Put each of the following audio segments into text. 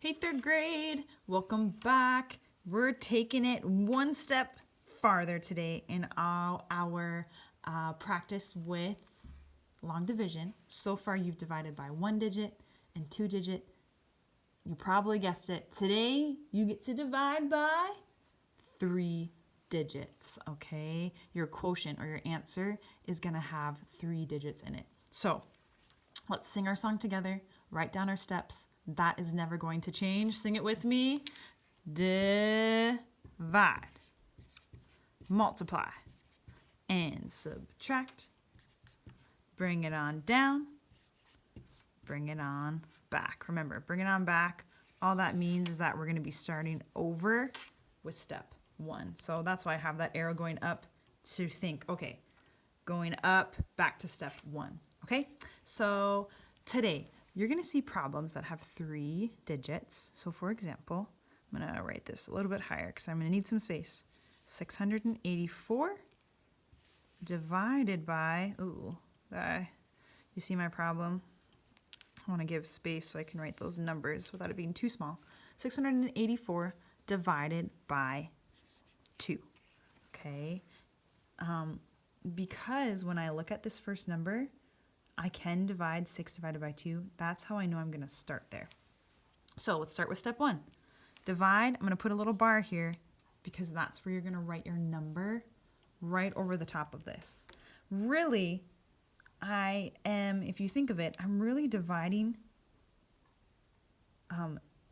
Hey, third grade, welcome back. We're taking it one step farther today in our practice with long division. So far, you've divided by 1 digit and 2 digit. You probably guessed it. Today, you get to divide by 3 digits, okay? Your quotient or your answer is going to have 3 digits in it. So let's sing our song together, write down our steps. That is never going to change. Sing it with me. Divide, multiply, and subtract. Bring it on down, bring it on back. Remember, bring it on back. All that means is that we're going to be starting over with step 1. So that's why I have that arrow going up to think, okay, going up, back to step 1. Okay, so today you're going to see problems that have 3 digits. So for example, I'm going to write this a little bit higher because I'm going to need some space. 684 divided by, you see my problem? I want to give space so I can write those numbers without it being too small. 684 divided by 2. Okay, because when I look at this first number, I can divide 6 divided by 2. That's how I know I'm going to start there. So let's start with step 1. Divide. I'm going to put a little bar here because that's where you're going to write your number right over the top of this. Really, if you think of it, I'm really dividing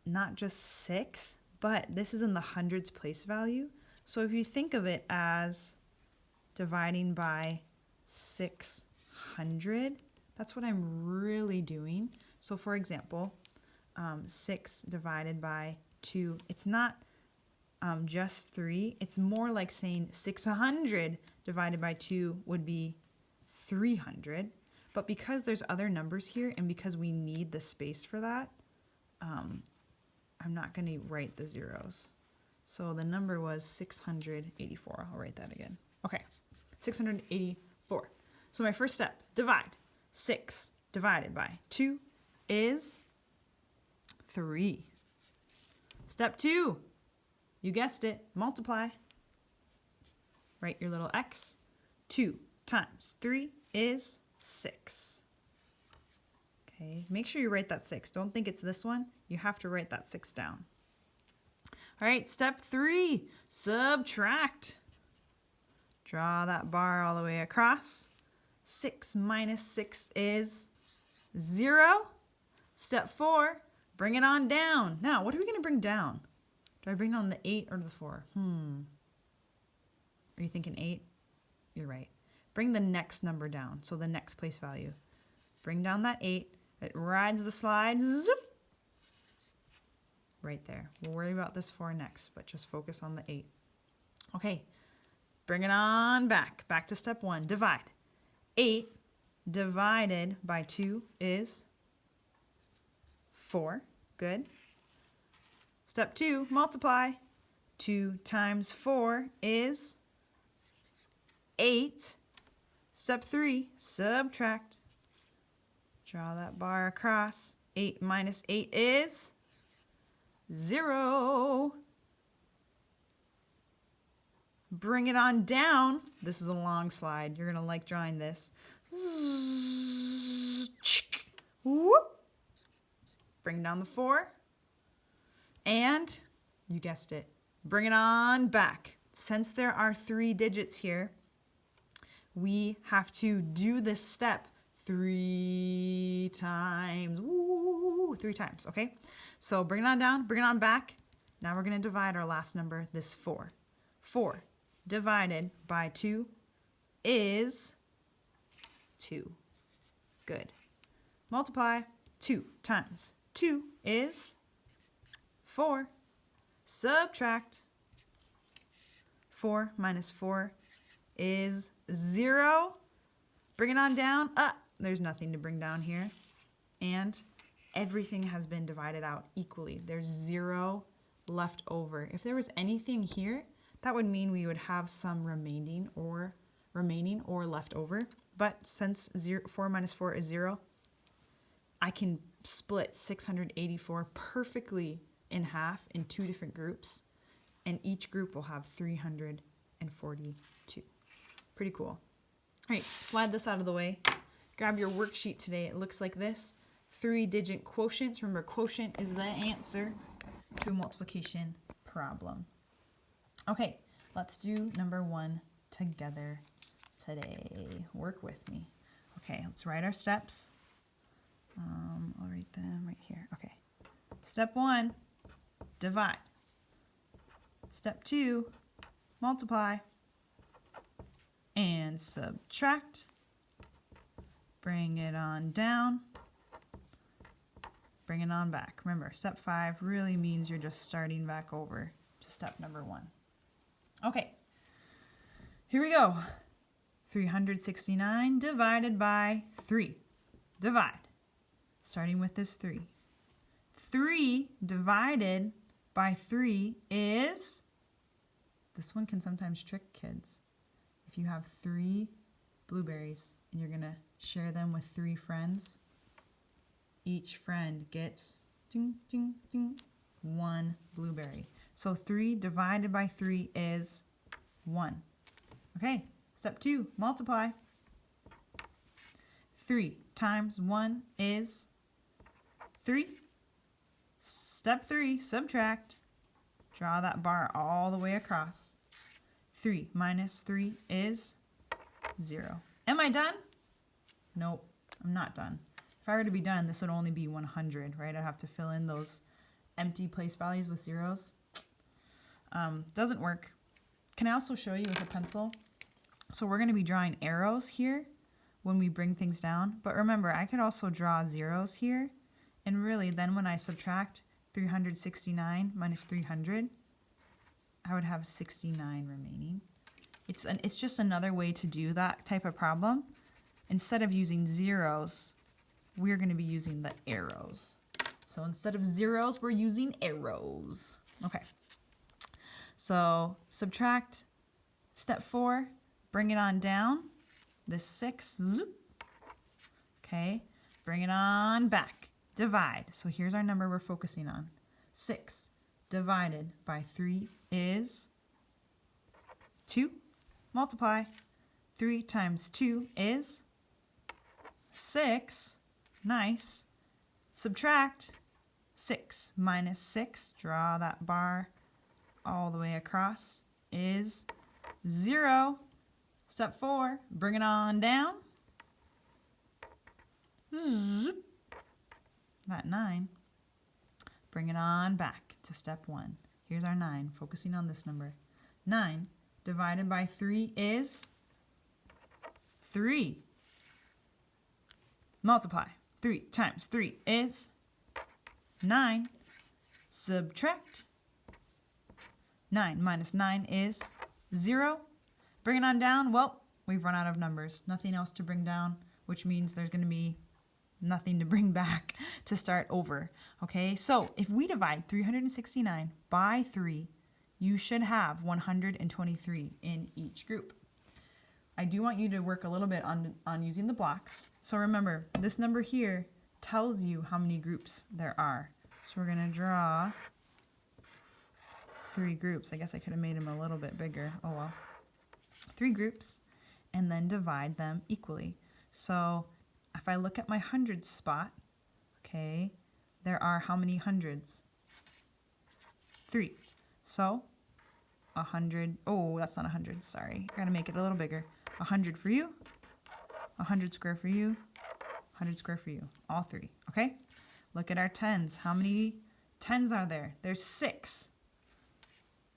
not just 6, but this is in the hundreds place value. So if you think of it as dividing by 600, that's what I'm really doing. So for example, 6 divided by 2, it's not just 3. It's more like saying 600 divided by 2 would be 300. But because there's other numbers here and because we need the space for that, I'm not going to write the zeros. So the number was 684. I'll write that again. Okay, 684. So my first step, divide. 6 divided by 2 is 3. Step 2, you guessed it, multiply. Write your little X. 2 times 3 is 6. Okay, make sure you write that 6. Don't think it's this one. You have to write that 6 down. All right, step 3, subtract. Draw that bar all the way across. 6 minus 6 is 0. Step 4, bring it on down. Now, what are we going to bring down? Do I bring down the 8 or the 4? Are you thinking 8? You're right. Bring the next number down, so the next place value. Bring down that 8. It rides the slide. Zoop. Right there. We'll worry about this 4 next, but just focus on the 8. Okay, bring it on back. Back to step 1, divide. 8 divided by 2 is 4. Good. Step 2, multiply. 2 times 4 is 8. Step 3, subtract. Draw that bar across. 8 minus 8 is 0. Bring it on down. This is a long slide. You're going to like drawing this. Whoop. Bring down the 4. And, you guessed it, bring it on back. Since there are 3 digits here, we have to do this step 3 times. Woo, 3 times, okay? So bring it on down, bring it on back. Now we're going to divide our last number, this 4. 4 divided by 2 is 2. Good. Multiply. 2 times 2 is 4. Subtract. 4 minus 4 is 0. Bring it on down. There's nothing to bring down here. And everything has been divided out equally. There's 0 left over. If there was anything here, that would mean we would have some remaining or left over. But since 4 minus 4 is 0, I can split 684 perfectly in half in 2 different groups, and each group will have 342. Pretty cool. All right, slide this out of the way. Grab your worksheet today. It looks like this. 3-digit quotients. Remember, quotient is the answer to a multiplication problem. Okay, let's do number 1 together today. Work with me. Okay, let's write our steps. I'll write them right here. Okay. Step 1, divide. Step 2, multiply. And subtract. Bring it on down. Bring it on back. Remember, step 5 really means you're just starting back over to step number 1. Okay, here we go. 369 divided by 3. Divide. Starting with this 3. 3 divided by 3 is, this one can sometimes trick kids. If you have 3 blueberries and you're going to share them with 3 friends, each friend gets ding, ding, ding, 1 blueberry. So 3 divided by 3 is 1. Okay, step 2, multiply. 3 times 1 is 3. Step 3, subtract. Draw that bar all the way across. 3 minus 3 is 0. Am I done? Nope, I'm not done. If I were to be done, this would only be 100, right? I'd have to fill in those empty place values with zeros. Doesn't work. Can I also show you with a pencil? So we're going to be drawing arrows here when we bring things down. But remember, I could also draw zeros here. And really, then when I subtract 369 minus 300, I would have 69 remaining. It's just another way to do that type of problem. Instead of using zeros, we're going to be using the arrows. So instead of zeros, we're using arrows. Okay. So subtract. Step 4, bring it on down. This 6, zoop. Okay. Bring it on back. Divide. So here's our number we're focusing on. 6 divided by 3 is 2. Multiply. 3 times 2 is 6. Nice. Subtract. 6 minus 6, draw that bar all the way across, is 0. Step 4, bring it on down. Zoop. That 9. Bring it on back to step 1. Here's our 9, focusing on this number. 9 divided by 3 is 3. Multiply. 3 times 3 is 9. Subtract. 9 minus 9 is 0. Bring it on down. Well, we've run out of numbers. Nothing else to bring down, which means there's going to be nothing to bring back to start over. Okay, so if we divide 369 by 3, you should have 123 in each group. I do want you to work a little bit on using the blocks. So remember, this number here tells you how many groups there are. So we're going to draw 3 groups. I guess I could have made them a little bit bigger. Oh well. 3 groups, and then divide them equally. So if I look at my hundreds spot, okay, there are how many hundreds? 3. So 100, oh, that's not 100, sorry. I gotta make it a little bigger. 100 for you, 100 square for you, 100 square for you, all 3, okay? Look at our tens. How many tens are there? There's 6.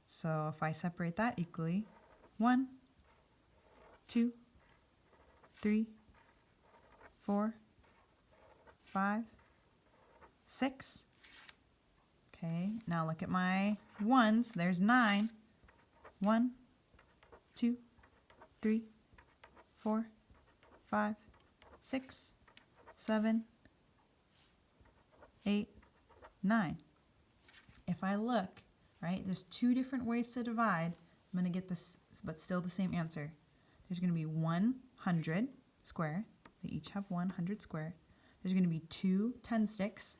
So if I separate that equally, 1, 2, 3, 4, 5, 6. Okay, now look at my ones. There's 9. 1, 2, 3, 4, 5, 6, 7, 8, 9. If I look, right, there's 2 different ways to divide. I'm going to get this, but still the same answer. There's going to be 100 square. They each have 100 square. there's going to be 2 10 sticks,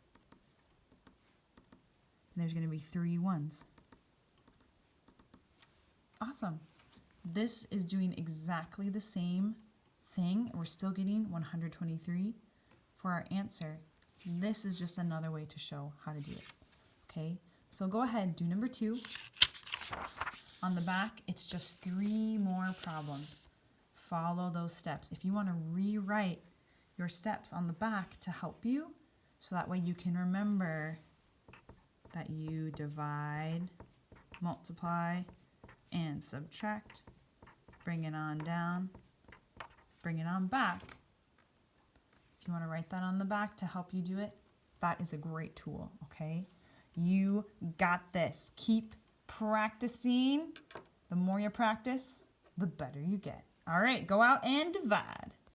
and there's going to be 3 ones. Awesome. This is doing exactly the same thing. We're still getting 123 for our answer. This is just another way to show how to do it. Okay, so go ahead, do number 2. On the back, it's just 3 more problems. Follow those steps. If you want to rewrite your steps on the back to help you, so that way you can remember that you divide, multiply, and subtract. Bring it on down, bring it on back. If you want to write that on the back to help you do it, that is a great tool, okay? You got this. Keep practicing. The more you practice, the better you get. All right, go out and divide.